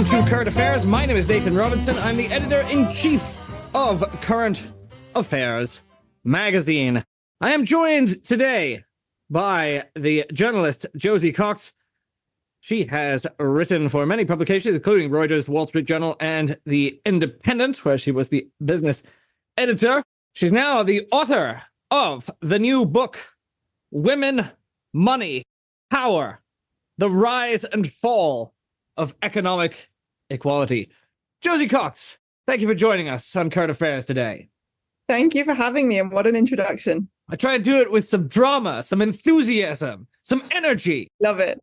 Welcome to Current Affairs. My name is Nathan Robinson. I'm the editor-in-chief of Current Affairs magazine. I am joined today by the journalist Josie Cox. She has written for many publications, including Reuters, Wall Street Journal, and The Independent, where she was the business editor. She's now the author of the new book, Women, Money, Power, The Rise and Fall of Economic Equality. Josie Cox, thank you for joining us on Current Affairs today. Thank you for having me, and what an introduction. I try to do it with some drama, some enthusiasm, some energy. Love it.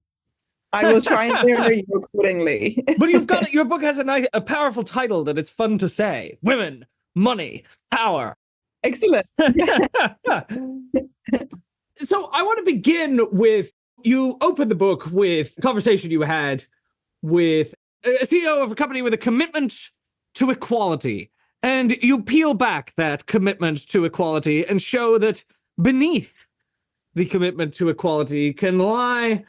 I will try and mirror you accordingly. But you've got it. Your book has a powerful title that it's fun to say. Women, Money, Power. Excellent. So I want to begin with, you opened the book with a conversation you had with a CEO of a company with a commitment to equality. And you peel back that commitment to equality and show that beneath the commitment to equality can lie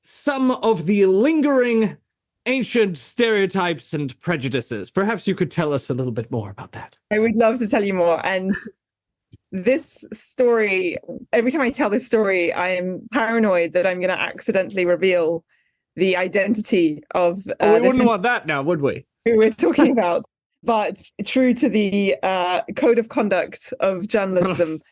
some of the lingering ancient stereotypes and prejudices. Perhaps you could tell us a little bit more about that. I would love to tell you more. And this story, every time I tell this story, I'm paranoid that I'm going to accidentally reveal the identity of we wouldn't want that now, would we? Who we're talking about. But true to the code of conduct of journalism,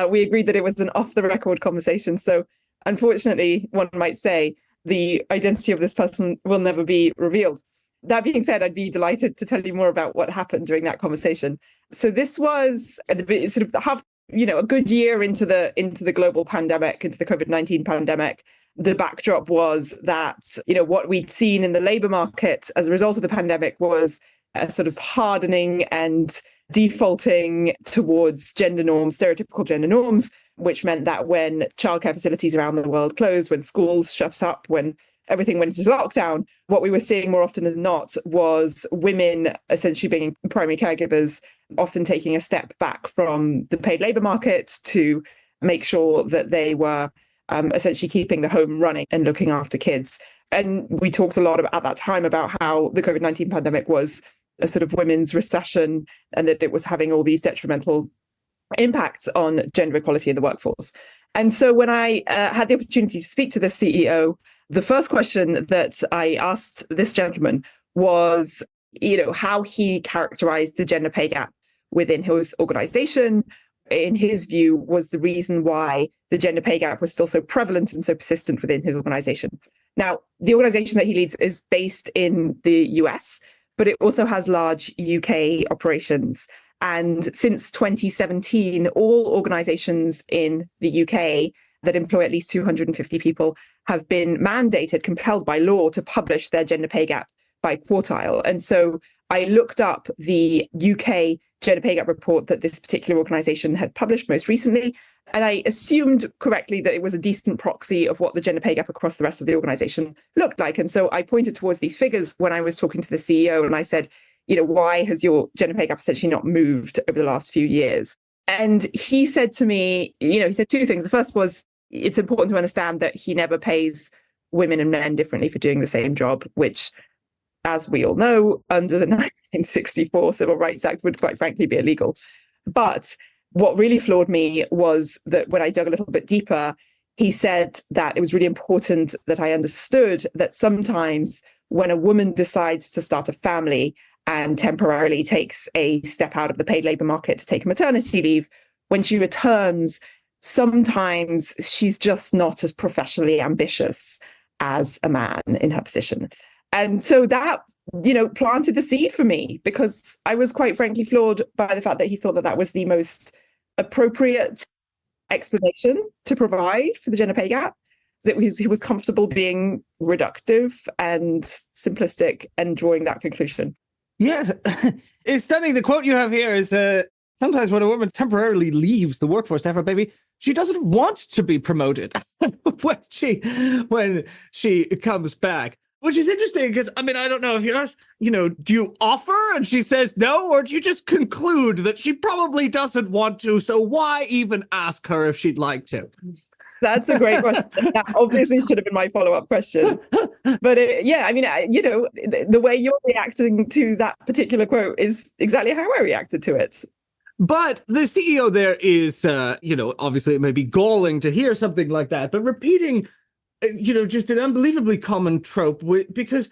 we agreed that it was an off-the-record conversation. So unfortunately, one might say, the identity of this person will never be revealed. That being said, I'd be delighted to tell you more about what happened during that conversation. So this was sort of a good year into the global pandemic, into the COVID-19 pandemic. The backdrop was that, what we'd seen in the labor market as a result of the pandemic was a sort of hardening and defaulting towards gender norms, stereotypical gender norms, which meant that when childcare facilities around the world closed, when schools shut up, when everything went into lockdown, what we were seeing more often than not was women essentially being primary caregivers, often taking a step back from the paid labor market to make sure that they were essentially keeping the home running and looking after kids. And we talked a lot at that time about how the COVID-19 pandemic was a sort of women's recession and that it was having all these detrimental impacts on gender equality in the workforce. And so when I had the opportunity to speak to the CEO, the first question that I asked this gentleman was, how he characterized the gender pay gap within his organization. In his view, was the reason why the gender pay gap was still so prevalent and so persistent within his organization. Now, the organization that he leads is based in the US, but it also has large UK operations. And since 2017, all organizations in the UK that employ at least 250 people have been mandated, compelled by law to publish their gender pay gap by quartile. And so I looked up the UK gender pay gap report that this particular organization had published most recently, and I assumed correctly that it was a decent proxy of what the gender pay gap across the rest of the organization looked like. And so I pointed towards these figures when I was talking to the CEO, and I said, why has your gender pay gap essentially not moved over the last few years? And he said to me, he said two things. The first was, it's important to understand that he never pays women and men differently for doing the same job, which, as we all know, under the 1964 Civil Rights Act would quite frankly be illegal. But what really floored me was that when I dug a little bit deeper, he said that it was really important that I understood that sometimes when a woman decides to start a family and temporarily takes a step out of the paid labor market to take a maternity leave, when she returns, sometimes she's just not as professionally ambitious as a man in her position. And so that, planted the seed for me, because I was quite frankly floored by the fact that he thought that that was the most appropriate explanation to provide for the gender pay gap, that he was comfortable being reductive and simplistic and drawing that conclusion. Yes, it's stunning. The quote you have here is, sometimes when a woman temporarily leaves the workforce to have a baby, she doesn't want to be promoted when she comes back. Which is interesting because, I don't know if you ask, do you offer and she says no, or do you just conclude that she probably doesn't want to, so why even ask her if she'd like to? That's a great question. That obviously should have been my follow-up question. But yeah, I mean, the way you're reacting to that particular quote is exactly how I reacted to it. But the CEO there is, obviously it may be galling to hear something like that, but repeating, just an unbelievably common trope because,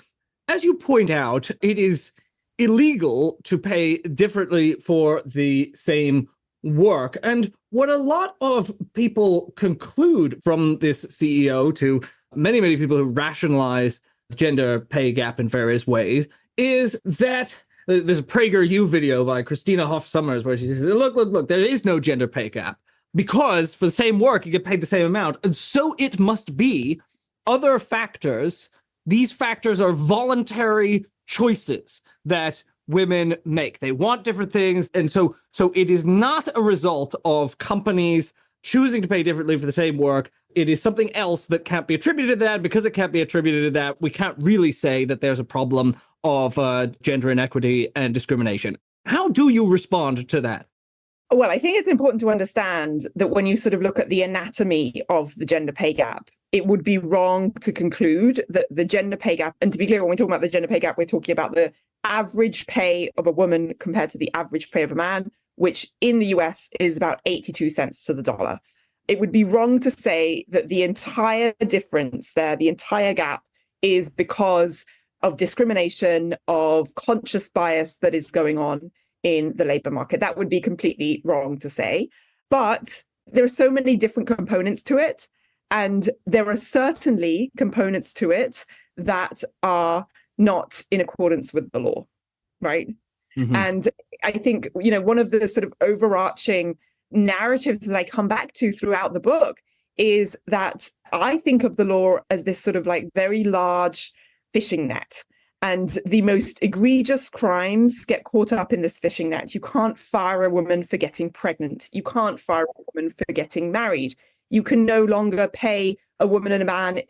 as you point out, it is illegal to pay differently for the same work. And what a lot of people conclude from this CEO, to many, many people who rationalize the gender pay gap in various ways, is that there's a PragerU video by Christina Hoff Sommers where she says, look, there is no gender pay gap because for the same work, you get paid the same amount. And so it must be other factors. These factors are voluntary choices that women make. They want different things. And so it is not a result of companies choosing to pay differently for the same work. It is something else that can't be attributed to that. Because it can't be attributed to that, we can't really say that there's a problem of gender inequity and discrimination. How do you respond to that? Well, I think it's important to understand that when you sort of look at the anatomy of the gender pay gap, it would be wrong to conclude that the gender pay gap, and to be clear, when we're talking about the gender pay gap, we're talking about the average pay of a woman compared to the average pay of a man, which in the US is about 82 cents to the dollar. It would be wrong to say that the entire difference there, the entire gap, is because of discrimination, of conscious bias that is going on in the labor market. That would be completely wrong to say. But there are so many different components to it. And there are certainly components to it that are not in accordance with the law, right? Mm-hmm. And I think, one of the sort of overarching narratives that I come back to throughout the book is that I think of the law as this sort of like very large fishing net. And the most egregious crimes get caught up in this fishing net. You can't fire a woman for getting pregnant. You can't fire a woman for getting married. You can no longer pay a woman and a man,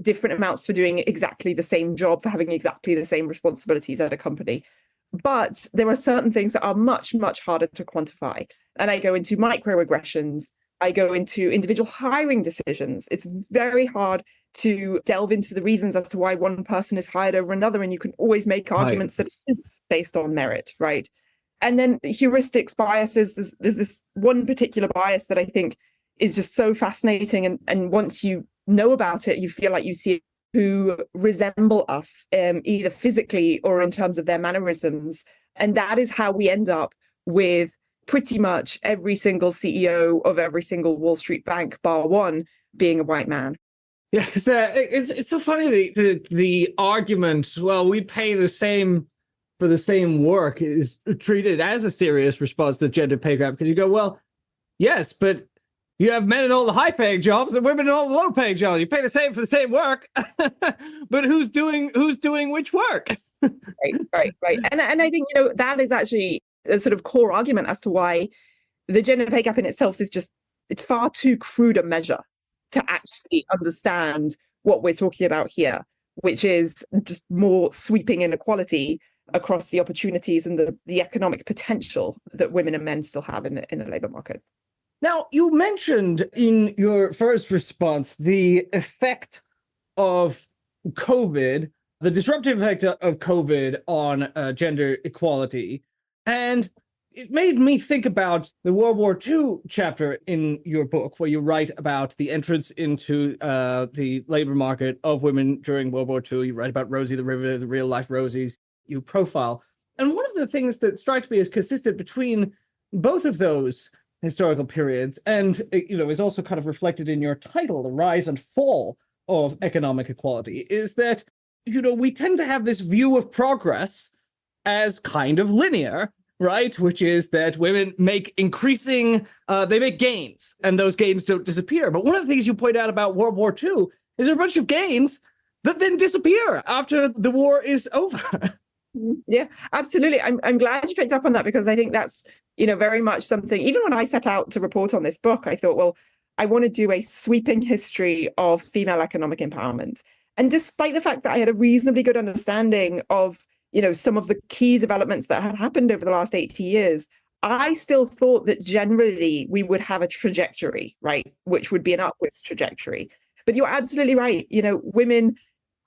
different amounts for doing exactly the same job, for having exactly the same responsibilities at a company. But there are certain things that are much, much harder to quantify. And I go into microaggressions. I go into individual hiring decisions. It's very hard to delve into the reasons as to why one person is hired over another. And you can always make arguments that it is based on merit, right? And then heuristics, biases, there's this one particular bias that I think is just so fascinating. And once you know about it, you feel like you see who resemble us, either physically or in terms of their mannerisms. And that is how we end up with pretty much every single CEO of every single Wall Street bank, bar one, being a white man. Yeah, it's so funny, the argument, well, we pay the same for the same work is treated as a serious response to gender pay gap, because you go, well, yes, but you have men in all the high-paying jobs and women in all the low-paying jobs. You pay the same for the same work, but who's doing which work? Right. And I think, that is actually a sort of core argument as to why the gender pay gap in itself is it's far too crude a measure to actually understand what we're talking about here, which is just more sweeping inequality across the opportunities and the economic potential that women and men still have in the labor market. Now, you mentioned in your first response the effect of COVID, the disruptive effect of COVID on gender equality. And it made me think about the World War II chapter in your book, where you write about the entrance into the labor market of women during World War II. You write about Rosie the Riveter, the real-life Rosies you profile. And one of the things that strikes me as consistent between both of those historical periods, and is also kind of reflected in your title, The Rise and Fall of Economic Equality, is that we tend to have this view of progress as kind of linear, right? Which is that women make they make gains, and those gains don't disappear. But one of the things you point out about World War II is there are a bunch of gains that then disappear after the war is over. Yeah, absolutely. I'm glad you picked up on that, because I think that's very much something. Even when I set out to report on this book, I thought, well, I want to do a sweeping history of female economic empowerment. And despite the fact that I had a reasonably good understanding of some of the key developments that had happened over the last 80 years, I still thought that generally we would have a trajectory, right, which would be an upwards trajectory. But you're absolutely right. Women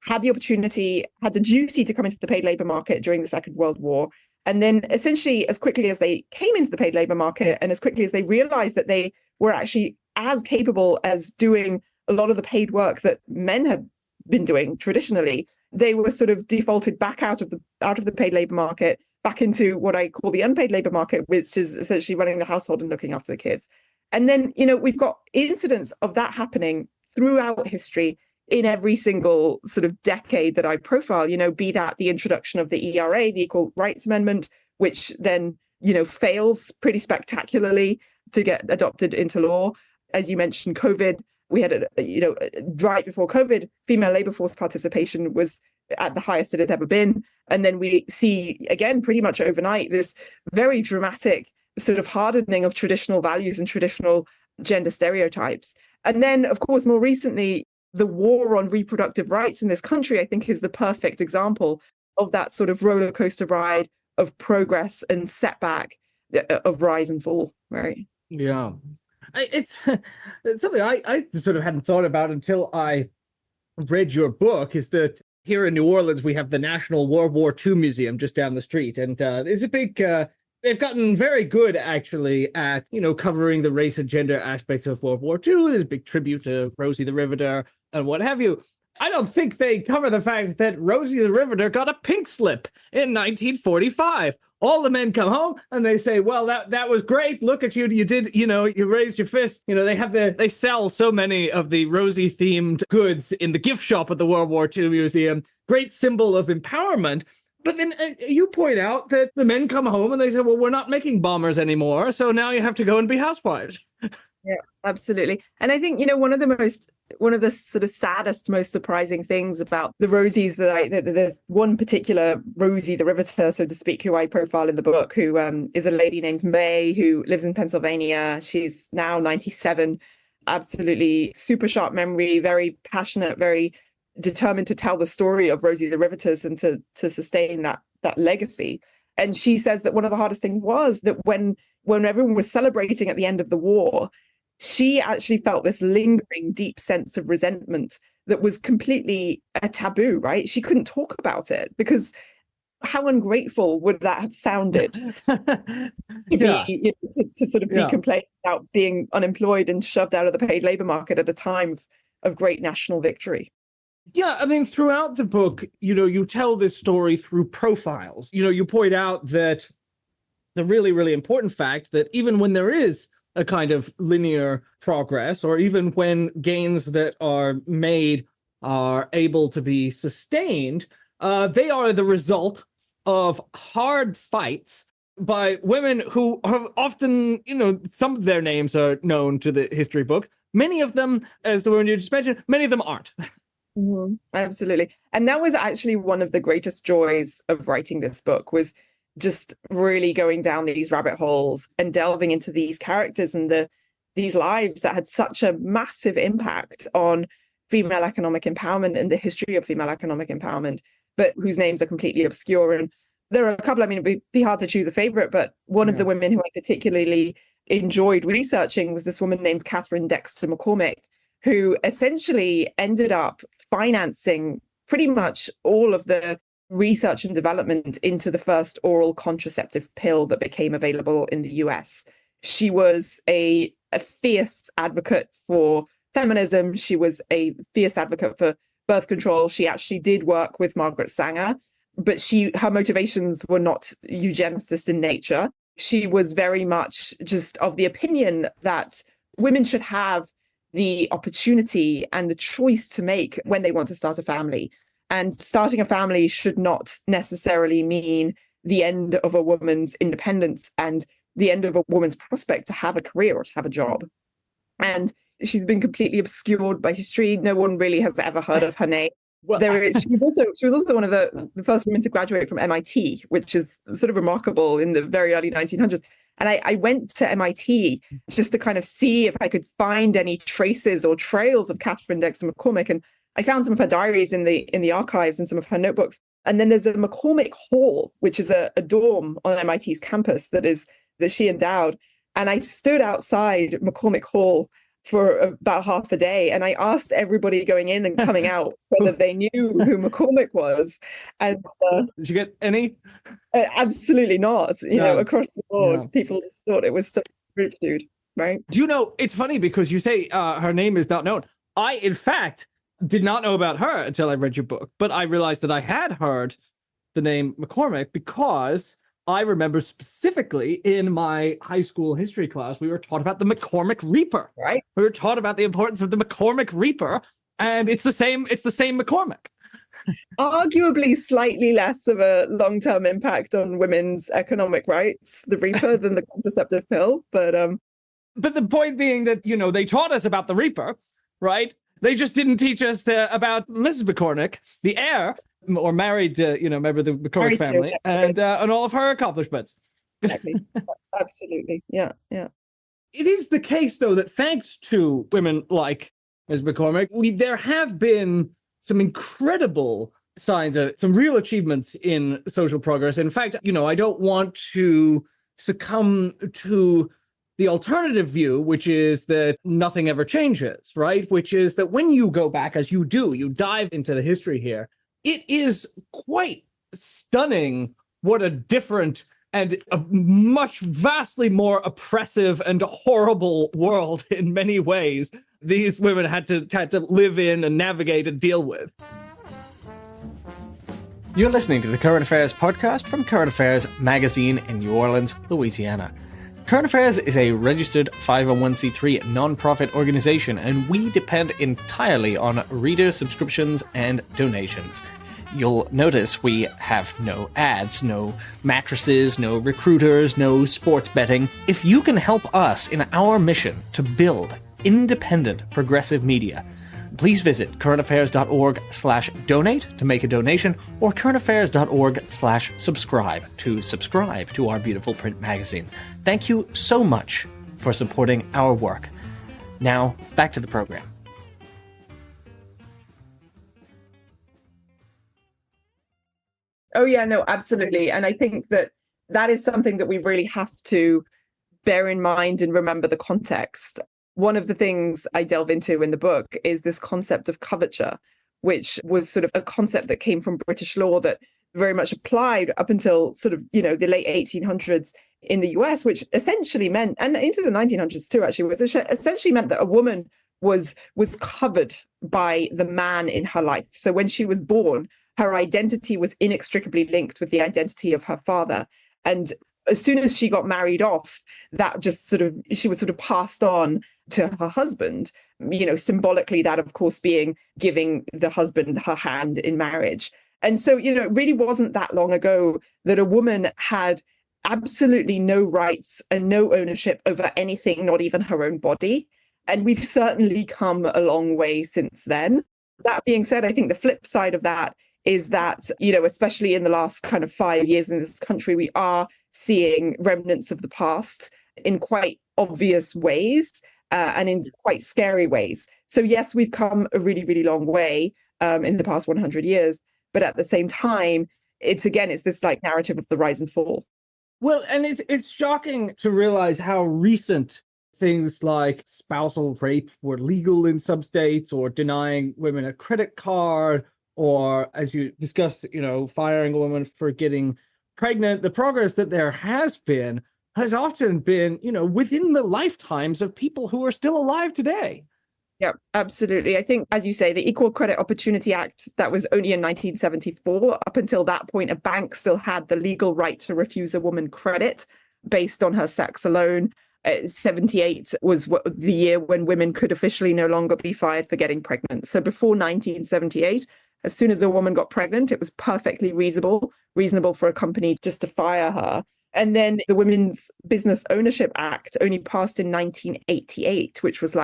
had the opportunity, had the duty to come into the paid labor market during the Second World War. And then essentially, as quickly as they came into the paid labor market and as quickly as they realized that they were actually as capable as doing a lot of the paid work that men had been doing traditionally, they were sort of defaulted back out of the paid labor market, back into what I call the unpaid labor market, which is essentially running the household and looking after the kids. And then, we've got incidents of that happening throughout history in every single sort of decade that I profile, be that the introduction of the ERA, the Equal Rights Amendment, which then, fails pretty spectacularly to get adopted into law. As you mentioned, COVID, we had, right before COVID, female labor force participation was at the highest it had ever been. And then we see, again, pretty much overnight, this very dramatic sort of hardening of traditional values and traditional gender stereotypes. And then, of course, more recently, the war on reproductive rights in this country, I think, is the perfect example of that sort of roller coaster ride of progress and setback, of rise and fall, right? Yeah. It's something I sort of hadn't thought about until I read your book, is that here in New Orleans, we have the National World War II Museum just down the street. And there's a big, they've gotten very good, actually, at, covering the race and gender aspects of World War II. There's a big tribute to Rosie the Riveter and what have you. I don't think they cover the fact that Rosie the Riveter got a pink slip in 1945. All the men come home and they say, well, that was great. Look at you. You did, you raised your fist. They sell so many of the Rosie themed goods in the gift shop at the World War II Museum. Great symbol of empowerment. But then you point out that the men come home and they say, well, we're not making bombers anymore. So now you have to go and be housewives. Yeah, absolutely. And I think, one of the sort of saddest, most surprising things about the Rosies that there's one particular Rosie the Riveter, so to speak, who I profile in the book, who is a lady named May, who lives in Pennsylvania. She's now 97, absolutely super sharp memory, very passionate, very determined to tell the story of Rosie the Riveters and to sustain that legacy. And she says that one of the hardest things was that when everyone was celebrating at the end of the war, she actually felt this lingering deep sense of resentment that was completely a taboo, right? She couldn't talk about it because how ungrateful would that have sounded to sort of be complaining about being unemployed and shoved out of the paid labor market at a time of great national victory. Yeah, I mean, throughout the book, you tell this story through profiles. You point out that the really, really important fact that even when there is a kind of linear progress, or even when gains that are made are able to be sustained, they are the result of hard fights by women who have often, some of their names are known to the history book. Many of them, as the one you just mentioned, many of them aren't. Mm-hmm. Absolutely. And that was actually one of the greatest joys of writing this book, was just really going down these rabbit holes and delving into these characters and these lives that had such a massive impact on female economic empowerment and the history of female economic empowerment, but whose names are completely obscure. And there are a couple, it'd be hard to choose a favorite, but one of the women who I particularly enjoyed researching was this woman named Catherine Dexter McCormick, who essentially ended up financing pretty much all of the research and development into the first oral contraceptive pill that became available in the US. She was a fierce advocate for feminism. She was a fierce advocate for birth control. She actually did work with Margaret Sanger, but her motivations were not eugenicist in nature. She was very much just of the opinion that women should have the opportunity and the choice to make when they want to start a family. And starting a family should not necessarily mean the end of a woman's independence and the end of a woman's prospect to have a career or to have a job. And she's been completely obscured by history. No one really has ever heard of her name. Well, she was also one of the first women to graduate from MIT, which is sort of remarkable in the very early 1900s. And I went to MIT just to kind of see if I could find any traces or trails of Catherine Dexter McCormick. And I found some of her diaries in the archives and some of her notebooks. And then there's a McCormick Hall, which is a dorm on MIT's campus that she endowed. And I stood outside McCormick Hall for about half a day. And I asked everybody going in and coming out whether they knew who McCormick was. And Did you get any? absolutely not. No. Across the board, Yeah. people just thought it was some rude dude, right? Do you know, it's funny because you say her name is not known. I, in fact, did not know about her until I read your book, but I realized that I had heard the name McCormick because I remember specifically in my high school history class, we were taught about the McCormick Reaper. Right. We were taught about the importance of the McCormick Reaper, and it's the same McCormick. Arguably slightly less of a long-term impact on women's economic rights, the Reaper, than the contraceptive pill. But the point being that, they taught us about the Reaper, right? They just didn't teach us about Mrs. McCormick, the heir, or married to, member of the McCormick family, and all of her accomplishments. Exactly. Absolutely. Yeah. It is the case, though, that thanks to women like Ms. McCormick, there have been some incredible signs of some real achievements in social progress. In fact, I don't want to succumb to the alternative view, which is that nothing ever changes, right? Which is that when you go back, as you do, you dive into the history here, it is quite stunning what a different and a much vastly more oppressive and horrible world in many ways these women had to live in and navigate and deal with. You're listening to the Current Affairs podcast from Current Affairs magazine in New Orleans, Louisiana. Current Affairs is a registered 501c3 nonprofit organization, and we depend entirely on reader subscriptions and donations. You'll notice we have no ads, no mattresses, no recruiters, no sports betting. If you can help us in our mission to build independent progressive media, please visit currentaffairs.org/donate to make a donation, or currentaffairs.org/subscribe to subscribe to our beautiful print magazine. Thank you so much for supporting our work. Now, back to the program. Oh, yeah, no, absolutely. And I think that is something that we really have to bear in mind and remember the context. One of the things I delve into in the book is this concept of coverture, which was sort of a concept that came from British law that very much applied up until sort of, the late 1800s in the US, which essentially meant, and into the 1900s too, actually, was essentially meant that a woman was covered by the man in her life. So when she was born, her identity was inextricably linked with the identity of her father. And as soon as she got married off, that just she was sort of passed on to her husband, symbolically, that of course being giving the husband her hand in marriage. And so, it really wasn't that long ago that a woman had absolutely no rights and no ownership over anything, not even her own body. And we've certainly come a long way since then. That being said, I think the flip side of that is that, especially in the last kind of 5 years in this country, we are seeing remnants of the past in quite obvious ways and in quite scary ways. So yes, we've come a really, really long way in the past 100 years. But at the same time, it's this like narrative of the rise and fall. Well, and it's shocking to realize how recent things like spousal rape were legal in some states, or denying women a credit card, or, as you discussed, firing a woman for getting pregnant. The progress that there has often been, within the lifetimes of people who are still alive today. Yeah, absolutely. I think, as you say, the Equal Credit Opportunity Act, that was only in 1974. Up until that point, a bank still had the legal right to refuse a woman credit based on her sex alone. 78 was the year when women could officially no longer be fired for getting pregnant. So before 1978, as soon as a woman got pregnant, it was perfectly reasonable for a company just to fire her. And then the Women's Business Ownership Act only passed in 1988, which was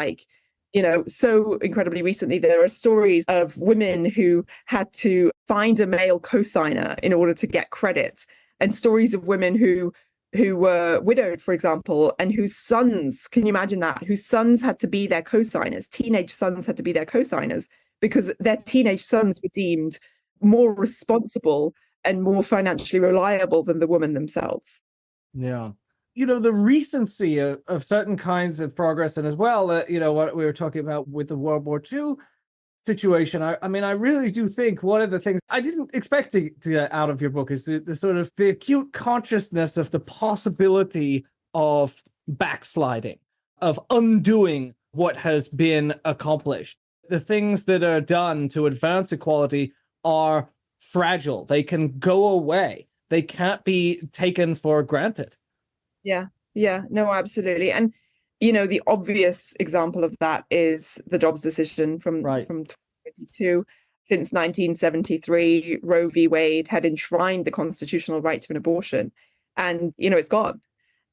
so incredibly recently. There are stories of women who had to find a male co-signer in order to get credit, and stories of women who were widowed, for example, and whose sons, can you imagine that? Whose sons had to be their co-signers, teenage sons had to be their co-signers, because their teenage sons were deemed more responsible and more financially reliable than the women themselves. Yeah. the recency of certain kinds of progress, and as well, what we were talking about with the World War II situation. I mean, I really do think one of the things I didn't expect to get out of your book is the sort of the acute consciousness of the possibility of backsliding, of undoing what has been accomplished. The things that are done to advance equality are fragile. They can go away. They can't be taken for granted. Yeah, no, absolutely. And the obvious example of that is the Dobbs decision from Right. 2022. Since 1973, Roe v. Wade had enshrined the constitutional right to an abortion, and it's gone.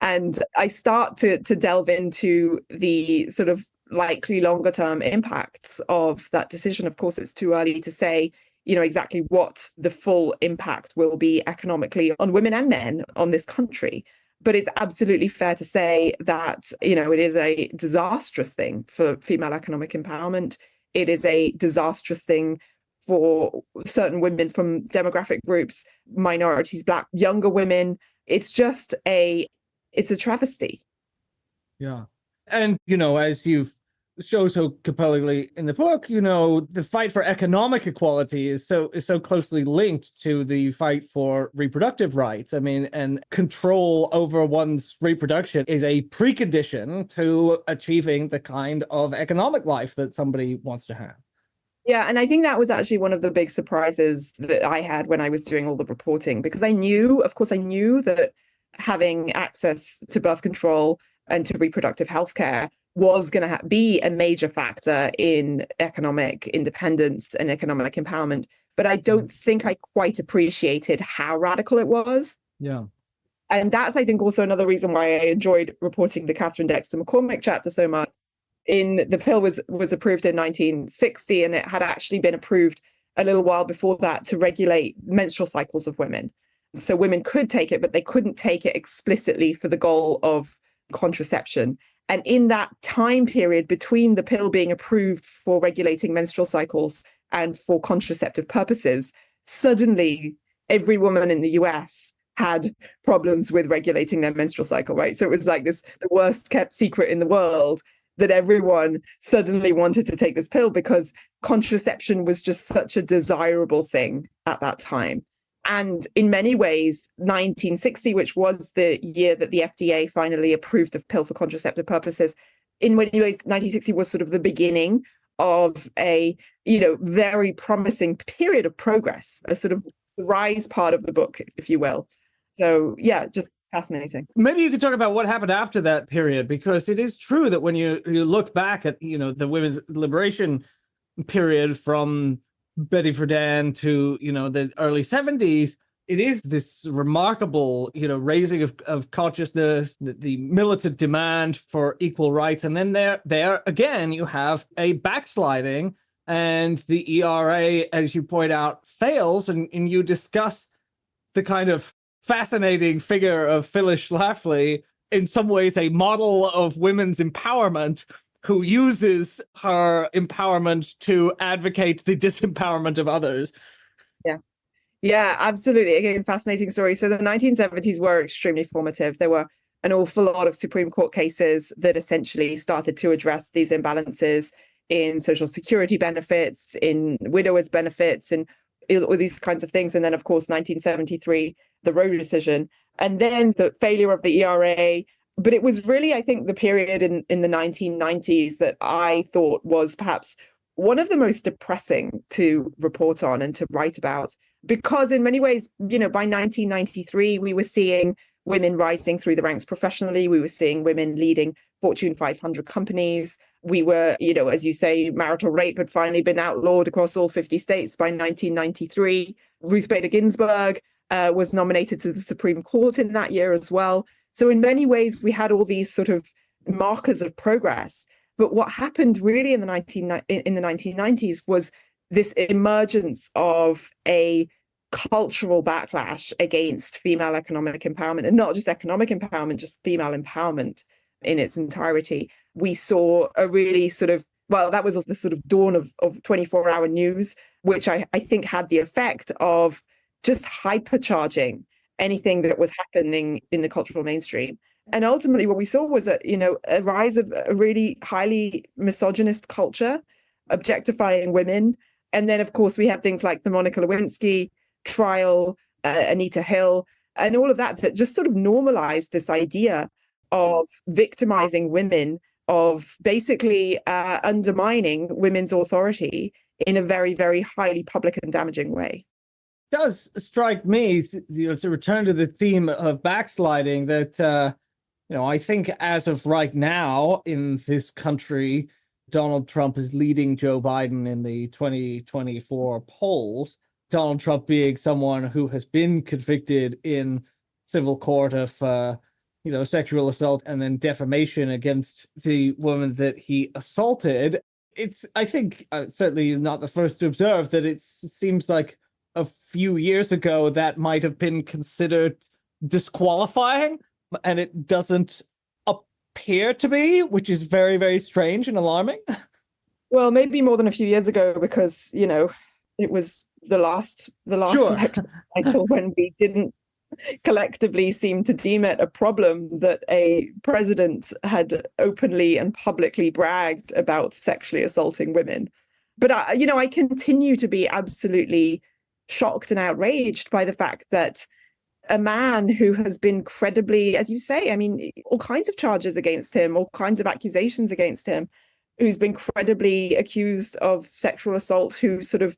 And I start to delve into the sort of likely longer term impacts of that decision. Of course, it's too early to say, exactly what the full impact will be economically on women and men on this country. But it's absolutely fair to say that, it is a disastrous thing for female economic empowerment. It is a disastrous thing for certain women from demographic groups, minorities, Black, younger women. It's a travesty. Yeah. And, as you've shown so compellingly in the book, the fight for economic equality is so closely linked to the fight for reproductive rights. I mean, and control over one's reproduction is a precondition to achieving the kind of economic life that somebody wants to have. Yeah, and I think that was actually one of the big surprises that I had when I was doing all the reporting, because I knew that having access to birth control and to reproductive health care was going to be a major factor in economic independence and economic empowerment. But I don't think I quite appreciated how radical it was. Yeah. And that's, I think, also another reason why I enjoyed reporting the Catherine Dexter McCormick chapter so much. The pill was approved in 1960, and it had actually been approved a little while before that to regulate menstrual cycles of women. So women could take it, but they couldn't take it explicitly for the goal of contraception. And in that time period between the pill being approved for regulating menstrual cycles and for contraceptive purposes, suddenly every woman in the US had problems with regulating their menstrual cycle, right? So it was like the worst kept secret in the world, that everyone suddenly wanted to take this pill because contraception was just such a desirable thing at that time. And in many ways, 1960, which was the year that the FDA finally approved the pill for contraceptive purposes, in many ways, 1960 was sort of the beginning of a, very promising period of progress, a sort of rise part of the book, if you will. So, yeah, just fascinating. Maybe you could talk about what happened after that period, because it is true that when you look back at, the women's liberation period from Betty Friedan to, the early 70s, it is this remarkable, raising of consciousness, the militant demand for equal rights. And then there again, you have a backsliding, and the ERA, as you point out, fails. And you discuss the kind of fascinating figure of Phyllis Schlafly, in some ways a model of women's empowerment, who uses her empowerment to advocate the disempowerment of others. Yeah, absolutely. Again, fascinating story. So the 1970s were extremely formative. There were an awful lot of Supreme Court cases that essentially started to address these imbalances in Social Security benefits, in widowers' benefits, and all these kinds of things. And then, of course, 1973, the Roe decision, and then the failure of the ERA. But it was really, I think, the period in the 1990s that I thought was perhaps one of the most depressing to report on and to write about, because in many ways, by 1993, we were seeing women rising through the ranks professionally. We were seeing women leading Fortune 500 companies. We were, as you say, marital rape had finally been outlawed across all 50 states by 1993. Ruth Bader Ginsburg was nominated to the Supreme Court in that year as well. So in many ways, we had all these sort of markers of progress. But what happened really in the 1990s was this emergence of a cultural backlash against female economic empowerment, and not just economic empowerment, just female empowerment in its entirety. We saw a really that was the sort of dawn of 24-hour news, which I think had the effect of just hypercharging anything that was happening in the cultural mainstream. And ultimately what we saw was a rise of a really highly misogynist culture, objectifying women. And then, of course, we have things like the Monica Lewinsky trial, Anita Hill, and all of that just sort of normalized this idea of victimizing women, of basically undermining women's authority in a very, very highly public and damaging way. It does strike me, to return to the theme of backsliding, that I think as of right now in this country, Donald Trump is leading Joe Biden in the 2024 polls. Donald Trump being someone who has been convicted in civil court of, sexual assault and then defamation against the woman that he assaulted. It's, I think, certainly not the first to observe that it seems like a few years ago that might have been considered disqualifying, and it doesn't appear to be, which is very, very strange and alarming. Well, maybe more than a few years ago, because, it was the last Sure. election cycle when we didn't collectively seem to deem it a problem that a president had openly and publicly bragged about sexually assaulting women. But I continue to be absolutely shocked and outraged by the fact that a man who has been credibly, as you say, all kinds of charges against him, all kinds of accusations against him, who's been credibly accused of sexual assault, who sort of,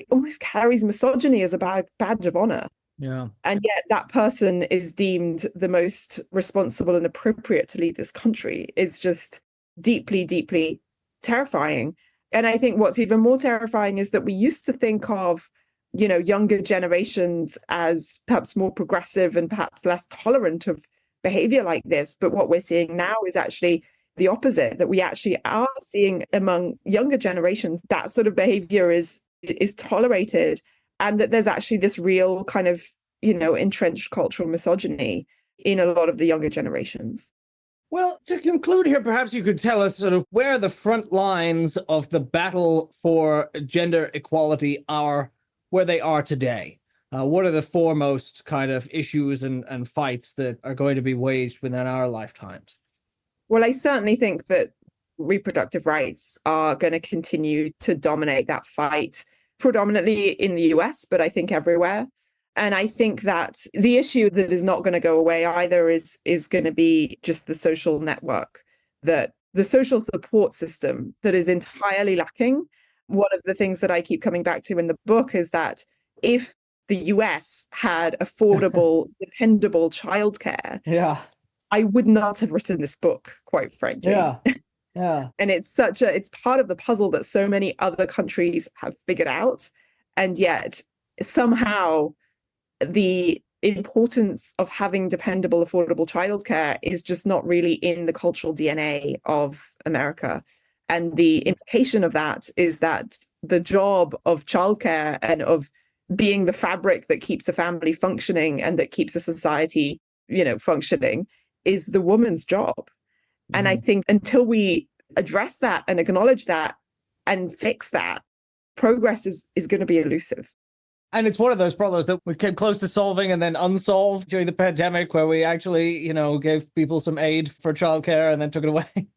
almost carries misogyny as a badge of honor. Yeah. And yet that person is deemed the most responsible and appropriate to lead this country. Is just deeply, deeply terrifying. And I think what's even more terrifying is that we used to think of, younger generations as perhaps more progressive and perhaps less tolerant of behavior like this. But what we're seeing now is actually the opposite, that we actually are seeing among younger generations that sort of behavior is tolerated, and that there's actually this real kind of, entrenched cultural misogyny in a lot of the younger generations. Well, to conclude here, perhaps you could tell us sort of where the front lines of the battle for gender equality are, where they are today. What are the foremost kind of issues and fights that are going to be waged within our lifetimes? Well, I certainly think that reproductive rights are going to continue to dominate that fight, predominantly in the US, but I think everywhere. And I think that the issue that is not going to go away either is going to be just the social network, that the social support system that is entirely lacking. One of the things that I keep coming back to in the book is that if the US had affordable, dependable childcare, I would not have written this book, quite frankly. Yeah. And it's part of the puzzle that so many other countries have figured out. And yet somehow the importance of having dependable, affordable childcare is just not really in the cultural DNA of America. And the implication of that is that the job of childcare and of being the fabric that keeps a family functioning and that keeps a society, functioning is the woman's job. Mm-hmm. And I think until we address that and acknowledge that and fix that, progress is going to be elusive. And it's one of those problems that we came close to solving and then unsolved during the pandemic, where we actually, gave people some aid for childcare and then took it away.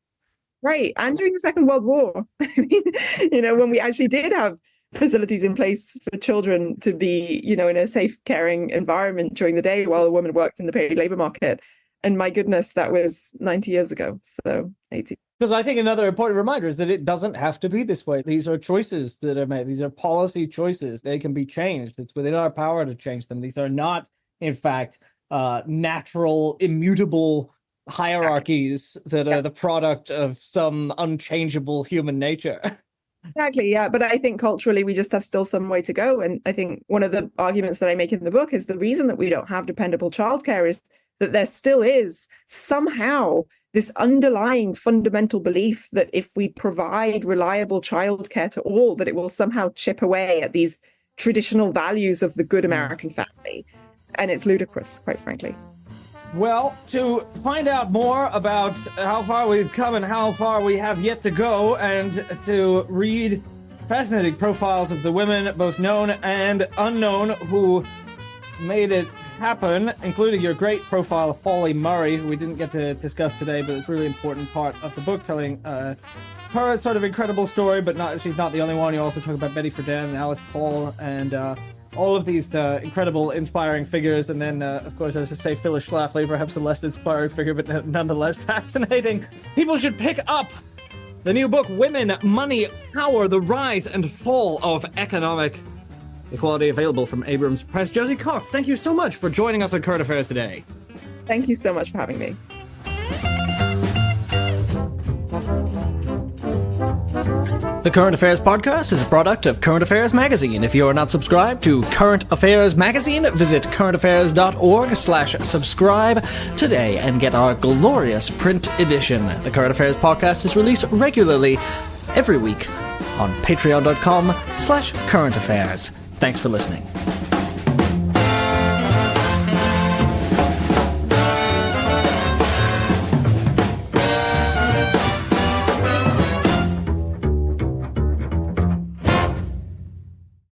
Right. And during the Second World War, when we actually did have facilities in place for children to be, in a safe, caring environment during the day while a woman worked in the paid labor market. And my goodness, that was 90 years ago. So 80. Because I think another important reminder is that it doesn't have to be this way. These are choices that are made. These are policy choices. They can be changed. It's within our power to change them. These are not, in fact, natural, immutable hierarchies that are the product of some unchangeable human nature. Exactly, yeah. But I think culturally, we just have still some way to go. And I think one of the arguments that I make in the book is the reason that we don't have dependable childcare is that there still is somehow this underlying fundamental belief that if we provide reliable childcare to all, that it will somehow chip away at these traditional values of the good American family. And it's ludicrous, quite frankly. Well, to find out more about how far we've come and how far we have yet to go, and to read fascinating profiles of the women, both known and unknown, who made it happen, including your great profile of Holly Murray, who we didn't get to discuss today, but it's a really important part of the book, telling her sort of incredible story, but she's not the only one. You also talk about Betty Friedan and Alice Paul and all of these incredible, inspiring figures. And then, of course, as I say, Phyllis Schlafly, perhaps a less inspiring figure, but nonetheless fascinating. People should pick up the new book, Women, Money, Power, The Rise and Fall of Economic Equality, available from Abrams Press. Josie Cox, thank you so much for joining us on Current Affairs today. Thank you so much for having me. The Current Affairs Podcast is a product of Current Affairs Magazine. If you are not subscribed to Current Affairs Magazine, visit currentaffairs.org/subscribe today and get our glorious print edition. The Current Affairs Podcast is released regularly every week on patreon.com/currentaffairs. Thanks for listening.